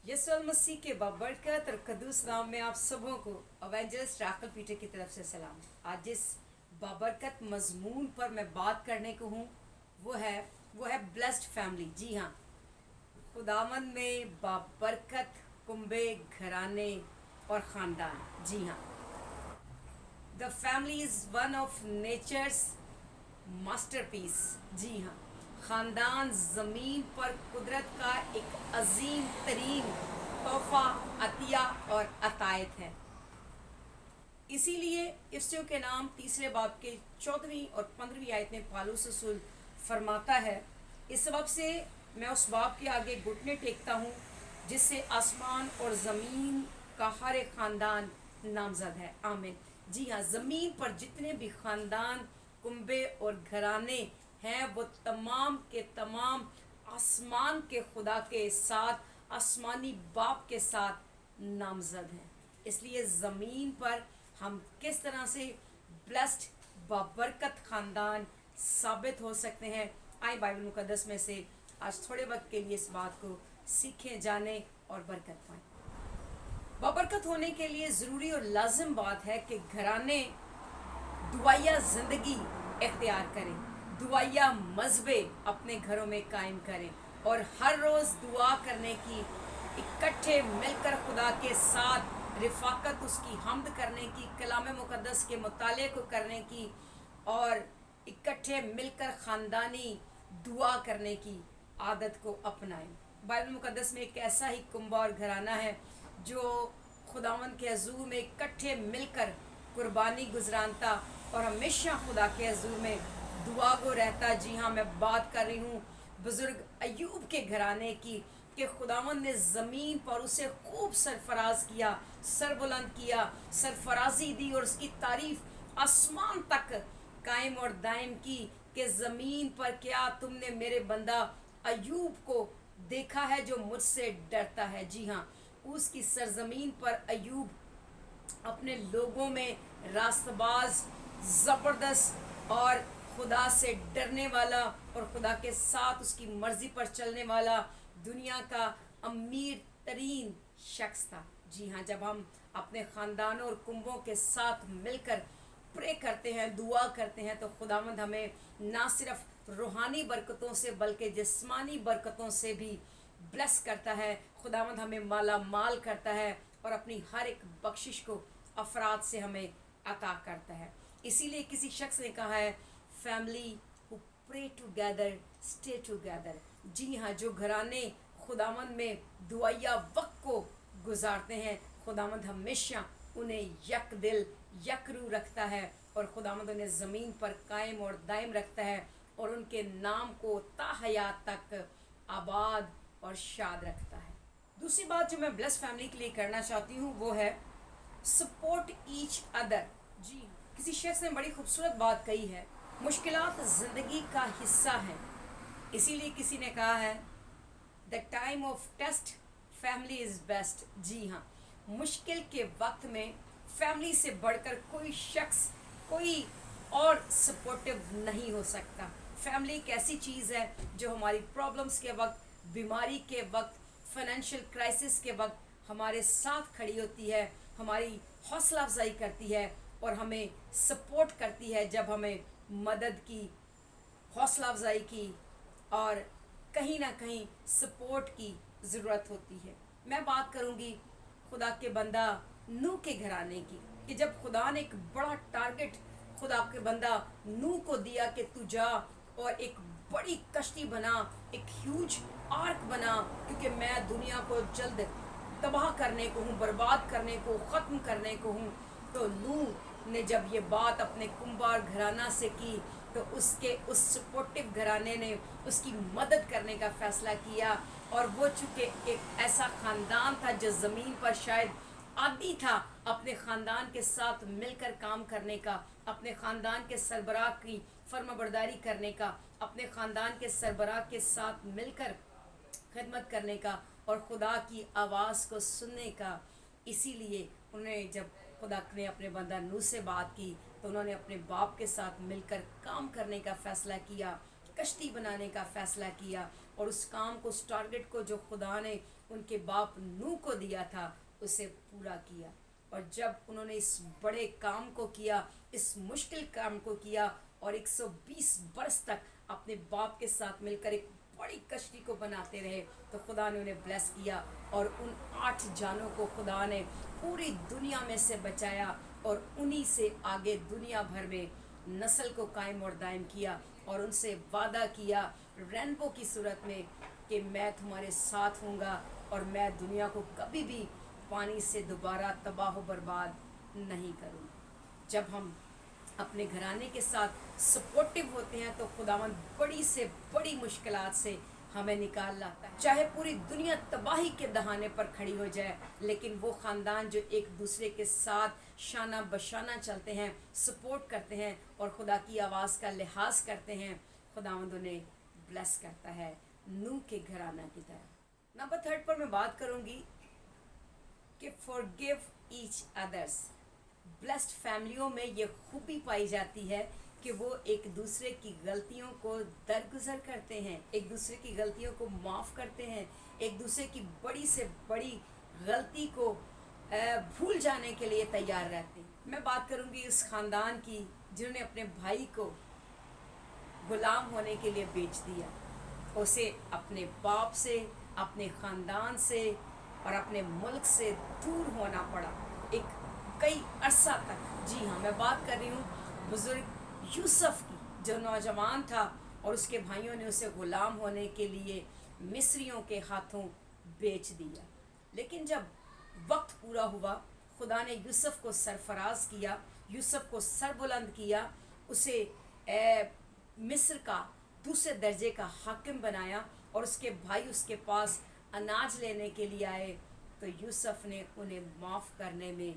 यसुअल मसीह के बाबरकत और कदूस नाम में आप सबों को एवेंजलिस्ट राकल पीटर की तरफ से सलाम। आज जिस बाबरकत मजमून पर मैं बात करने को हूँ वो है ब्लेस्ड फैमिली। जी हाँ, खुदावन में बाबरकत कुंबे घराने और ख़ानदान। जी हाँ, the family is one of nature's masterpiece. जी हाँ, ख़ानदान ज़मीन पर कुदरत का एक अजीम तरीन तोहफ़ा, अतिया और अतायत है। इसीलिए इफ्सियों के नाम तीसरे बाब के 14वीं और 15वीं आयत में पालूस रसूल फरमाता है। इस सबब से मैं उस बाब के आगे घुटने टेकता हूँ जिससे आसमान और ज़मीन का हर एक ख़ानदान नामज़द है। आमीन। जी हाँ, ज़मीन पर जितने भी ख़ानदान, कुंबे और घराने हैं वो तमाम के तमाम आसमान के खुदा के साथ, आसमानी बाप के साथ नामज़द हैं। इसलिए ज़मीन पर हम किस तरह से ब्लेस्ड बाबरकत ख़ानदान साबित हो सकते हैं, आए बाइबल मुकद्दस में से आज थोड़े वक्त के लिए इस बात को सीखें, जानें और बरकत पाएं। बाबरकत होने के लिए ज़रूरी और लाजिम बात है कि घराने दुआया ज़िंदगी इख्तियार करें, दुआया मज़बे अपने घरों में कायम करें और हर रोज़ दुआ करने की, इकट्ठे मिलकर खुदा के साथ रिफ़ाकत, उसकी हम्द करने की, कलाम मुक़द्दस के मुताले को करने की और इकट्ठे मिलकर ख़ानदानी दुआ करने की आदत को अपनाएं। बाइबल मुक़द्दस में एक ऐसा ही कुंबा और घराना है जो खुदावंद के हज़ूर में इकट्ठे मिलकर कुर्बानी गुजरानता और हमेशा खुदा के हज़ूर में दुआ को रहता। जी हाँ, मैं बात कर रही हूँ बुज़ुर्ग अय्यूब के घराने की कि खुदावंद ने ज़मीन पर उसे खूब सरफराज किया, सरबुलंद किया, सरफराजी दी और उसकी तारीफ़ आसमान तक कायम और दायम की कि ज़मीन पर क्या तुमने मेरे बंदा अय्यूब को देखा है जो मुझसे डरता है। जी हाँ, उसकी सरजमीन पर अय्यूब अपने लोगों में रास्तबाज, ज़बरदस्त और खुदा से डरने वाला और खुदा के साथ उसकी मर्ज़ी पर चलने वाला दुनिया का अमीर तरीन शख्स था। जी हाँ, जब हम अपने ख़ानदानों और कुंबों के साथ मिलकर प्रे करते हैं, दुआ करते हैं, तो खुदावंद हमें ना सिर्फ रूहानी बरकतों से बल्कि जिस्मानी बरकतों से भी ब्लेस करता है। खुदावंद हमें माला माल करता है और अपनी हर एक बख्शिश को अफराद से हमें अता करता है। इसीलिए किसी शख्स ने कहा है, family who pray together stay together. जी हाँ, जो घराने खुदावंद में दुआया वक्त को गुजारते हैं, खुदावंद हमेशा उन्हें यक दिल, यक रूह रखता है और खुदावंद उन्हें ज़मीन पर कायम और दायम रखता है और उनके नाम को ता हयात तक आबाद और शाद रखता है। दूसरी बात जो मैं ब्लेस फैमिली के लिए करना चाहती हूँ वो है सपोर्ट ईच अदर। जी, किसी शख्स ने बड़ी खूबसूरत बात कही है, मुश्किलात ज़िंदगी का हिस्सा हैं। इसीलिए किसी ने कहा है, the time of test family is best. जी हाँ, मुश्किल के वक्त में फैमिली से बढ़कर कोई शख्स, कोई और सपोर्टिव नहीं हो सकता। फैमिली एक ऐसी चीज़ है जो हमारी प्रॉब्लम्स के वक्त, बीमारी के वक्त, फाइनेंशियल क्राइसिस के वक्त हमारे साथ खड़ी होती है, हमारी हौसला अफजाई करती है और हमें सपोर्ट करती है जब हमें मदद की, हौसला अफजाई की और कहीं ना कहीं सपोर्ट की ज़रूरत होती है। मैं बात करूँगी खुदा के बंदा नूह के घराने की कि जब खुदा ने एक बड़ा टारगेट खुदा के बंदा नूह को दिया कि तू जा और एक बड़ी कश्ती बना, एक ह्यूज आर्क बना, क्योंकि मैं दुनिया को जल्द तबाह करने को हूँ, बर्बाद करने को, ख़त्म करने को हूँ। तो नूह ने जब ये बात अपने कुंबार घराना से की तो उसके उस सपोर्टिव घराने ने उसकी मदद करने का फ़ैसला किया और वो चूँकि एक ऐसा ख़ानदान था जो ज़मीन पर शायद आदी था अपने ख़ानदान के साथ मिलकर काम करने का, अपने ख़ानदान के सरबराह की फर्माबरदारी करने का, अपने ख़ानदान के सरबराह के साथ मिलकर खिदमत करने का और खुदा की आवाज़ को सुनने का। इसीलिए उन्हें जब खुदा ने अपने बंदा नूह से बात की तो उन्होंने अपने बाप के साथ मिलकर काम करने का फ़ैसला किया, कश्ती बनाने का फ़ैसला किया और उस काम को, उस टारगेट को जो खुदा ने उनके बाप नूह को दिया था, उसे पूरा किया। और जब उन्होंने इस बड़े काम को किया, इस मुश्किल काम को किया और 120 बरस तक अपने बाप के साथ मिलकर एक बड़ी कश्ती को बनाते रहे, तो खुदा ने उन्हें ब्लेस किया और उन 8 जानों को खुदा ने पूरी दुनिया में से बचाया और उन्हीं से आगे दुनिया भर में नस्ल को कायम और दायम किया और उनसे वादा किया रेनबो की सूरत में कि मैं तुम्हारे साथ हूँगा और मैं दुनिया को कभी भी पानी से दोबारा तबाह बर्बाद नहीं करूँगा। जब हम अपने घराने के साथ सपोर्टिव होते हैं तो खुदावंद बड़ी से बड़ी मुश्किलात से हमें निकाल लाता है। चाहे पूरी दुनिया तबाही के दहाने पर खड़ी हो जाए, लेकिन वो ख़ानदान जो एक दूसरे के साथ शाना बशाना चलते हैं, सपोर्ट करते हैं और खुदा की आवाज़ का लिहाज करते हैं, खुदावंद उन्हें ब्लेस करता है नूह के घराना की तरह। नंबर 3 पर मैं बात करूँगी कि फॉरगिव ईच अदर्स। ब्लेस्ड फैमिलियों में ये खूबी पाई जाती है कि वो एक दूसरे की गलतियों को दरगुजर करते हैं, एक दूसरे की गलतियों को माफ़ करते हैं, एक दूसरे की बड़ी से बड़ी गलती को भूल जाने के लिए तैयार रहते हैं। मैं बात करूँगी उस ख़ानदान की जिन्होंने अपने भाई को गुलाम होने के लिए बेच दिया, उसे अपने बाप से, अपने ख़ानदान से और अपने मुल्क से दूर होना पड़ा एक कई अरसा तक। जी हाँ, मैं बात कर रही हूँ बुज़ुर्ग यूसुफ की, जो नौजवान था और उसके भाइयों ने उसे ग़ुलाम होने के लिए मिस्रियों के हाथों बेच दिया। लेकिन जब वक्त पूरा हुआ, खुदा ने यूसुफ को सरफराज किया, यूसुफ को सरबुलंद किया, उसे मिस्र का दूसरे दर्जे का हाकिम बनाया और उसके भाई उसके पास अनाज लेने के लिए आए तो यूसुफ ने उन्हें माफ़ करने में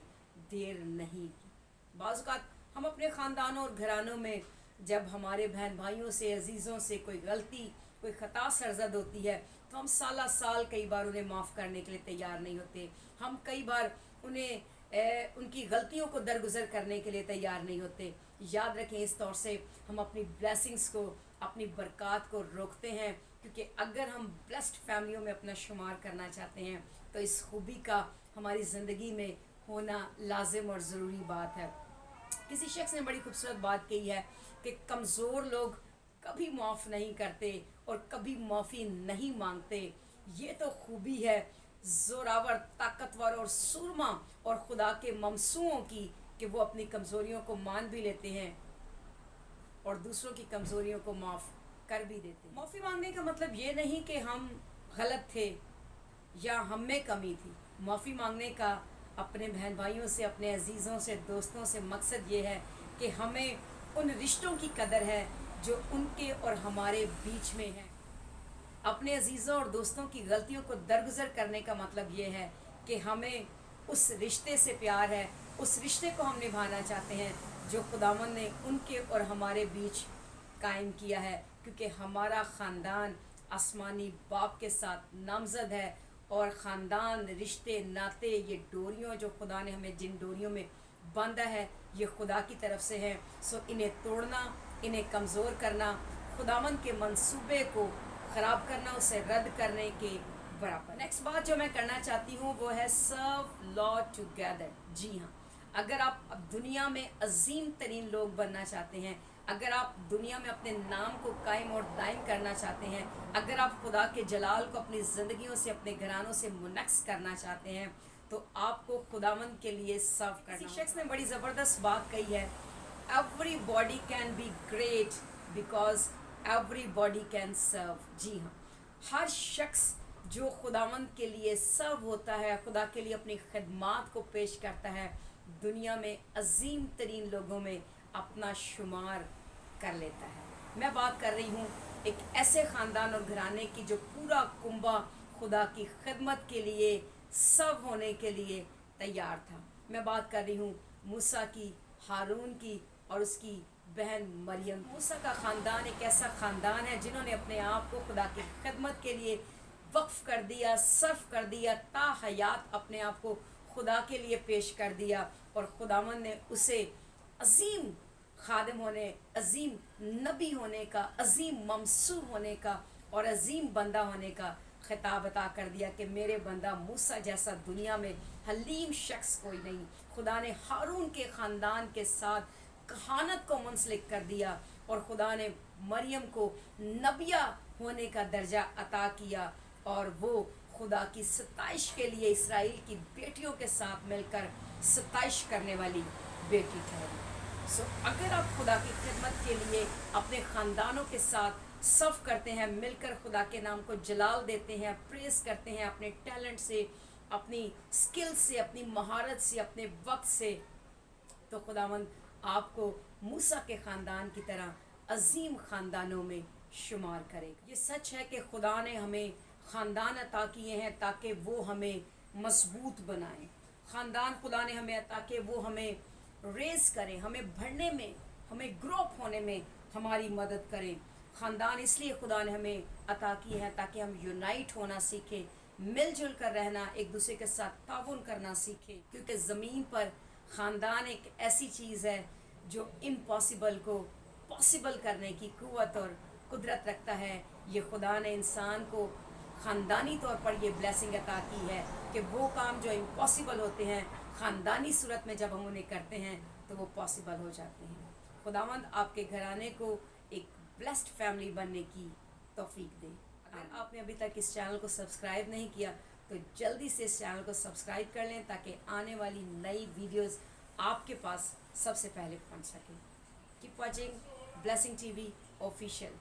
देर नहीं की। बाज़ औक़ात हम अपने ख़ानदानों और घरानों में जब हमारे बहन भाइयों से, अजीज़ों से कोई गलती, कोई ख़ता सरज़द होती है तो हम साल कई बार उन्हें माफ़ करने के लिए तैयार नहीं होते। हम कई बार उन्हें उनकी गलतियों को दरगुजर करने के लिए तैयार नहीं होते। याद रखें, इस तौर से हम अपनी ब्लेसिंग्स को, अपनी बरक़ात को रोकते हैं, क्योंकि अगर हम ब्लेस्ड फैमिलियों में अपना शुमार करना चाहते हैं तो इस खूबी का हमारी ज़िंदगी में होना लाजिम और ज़रूरी बात है। किसी शख्स ने बड़ी खूबसूरत बात कही है कि कमज़ोर लोग कभी माफ़ नहीं करते और कभी माफ़ी नहीं मांगते। ये तो खूबी है ज़ोरावर, ताकतवर और सूरमा और खुदा के ममसूओं की कि वो अपनी कमज़ोरियों को मान भी लेते हैं और दूसरों की कमज़ोरियों को माफ़ कर भी देते हैं। माफ़ी मांगने का मतलब ये नहीं कि हम गलत थे या हम में कमी थी। माफ़ी मांगने का अपने बहन भाइयों से, अपने अजीज़ों से, दोस्तों से मकसद ये है कि हमें उन रिश्तों की कदर है जो उनके और हमारे बीच में है। अपने अजीज़ों और दोस्तों की गलतियों को दरगुजर करने का मतलब ये है कि हमें उस रिश्ते से प्यार है, उस रिश्ते को हम निभाना चाहते हैं जो खुदावंद ने उनके और हमारे बीच कायम किया है, क्योंकि हमारा ख़ानदान आसमानी बाप के साथ नामज़द है और ख़ानदान, रिश्ते, नाते, ये डोरियों जो खुदा ने हमें जिन डोरियों में बांधा है ये खुदा की तरफ से है। सो इन्हें तोड़ना, इन्हें कमज़ोर करना खुदावंद के मंसूबे को ख़राब करना, उसे रद्द करने के बराबर। नेक्स्ट बात जो मैं करना चाहती हूँ वो है सर्व लॉर्ड टुगेदर। जी हाँ, अगर आप दुनिया में अजीम तरीन लोग बनना चाहते हैं, अगर आप दुनिया में अपने नाम को कायम और दायम करना चाहते हैं, अगर आप खुदा के जलाल को अपनी ज़िंदगियों से, अपने घरानों से मुनक्स करना चाहते हैं, तो आपको खुदावंद के लिए सर्व करना। किसी शख्स ने बड़ी ज़बरदस्त बात कही है, everybody can be great because everybody can serve. जी हाँ, हर शख्स जो खुदावंद के लिए सर्व होता है, खुदा के लिए अपनी खिदमात को पेश करता है, दुनिया में अजीम तरीन लोगों में अपना शुमार कर लेता है। मैं बात कर रही हूँ एक ऐसे ख़ानदान और घराने की जो पूरा कुंबा खुदा की खिदमत के लिए, सर्व होने के लिए तैयार था। मैं बात कर रही हूँ मूसा की, हारून की और उसकी बहन मरियम। मूसा का ख़ानदान एक ऐसा ख़ानदान है जिन्होंने अपने आप को खुदा की खिदमत के लिए वक्फ़ कर दिया, सर्व कर दिया, ता हयात अपने आप को खुदा के लिए पेश कर दिया और खुदावंद ने उसे अजीम खादिम होने, अजीम नबी होने का, अजीम ममसूह होने का और अजीम बंदा होने का खिताब अता कर दिया कि मेरे बंदा मूसा जैसा दुनिया में हलीम शख्स कोई नहीं। खुदा ने हारून के ख़ानदान के साथ कहानत को मुंसलिक कर दिया और खुदा ने मरियम को नबिया होने का दर्जा अता किया और वो खुदा की सताइश के लिए इसराइल की बेटियों के साथ मिलकर सताइश करने वाली बेटी ठहरी। सो अगर आप खुदा की खिदमत के लिए अपने ख़ानदानों के साथ सफ़ करते हैं, मिलकर खुदा के नाम को जलाल देते हैं, प्रेस करते हैं अपने टैलेंट से, अपनी स्किल से, अपनी महारत से, अपने वक्त से, तो खुदावंद आपको मूसा के ख़ानदान की तरह अजीम ख़ानदानों में शुमार करेगा। ये सच है कि खुदा ने हमें ख़ानदान अता किए हैं ताकि वो हमें मजबूत बनाएं। ख़ानदान खुदा ने हमें अता कि वो हमें रेस करें, हमें बढ़ने में, हमें ग्रोअप होने में हमारी मदद करें। ख़ानदान इसलिए खुदा ने हमें अता किए हैं ताकि हम यूनाइट होना सीखें, मिलजुल कर रहना, एक दूसरे के साथ ताउन करना सीखें, क्योंकि ज़मीन पर ख़ानदान एक ऐसी चीज़ है जो इम्पॉसिबल को पॉसिबल करने की क़ुव्वत और कुदरत रखता है। ये खुदा ने इंसान को ख़ानदानी तौर पर ये ब्लेसिंग अता की है कि वो काम जो इम्पॉसिबल होते हैं ख़ानदानी सूरत में जब हम उन्हें करते हैं तो वो पॉसिबल हो जाते हैं। खुदावंद आपके घराने को एक ब्लेस्ड फैमिली बनने की तौफीक दे। अगर आपने अभी तक इस चैनल को सब्सक्राइब नहीं किया तो जल्दी से इस चैनल को सब्सक्राइब कर लें ताकि आने वाली नई वीडियोस आपके पास सबसे पहले पहुंच सकें। Keep watching blessing TV official.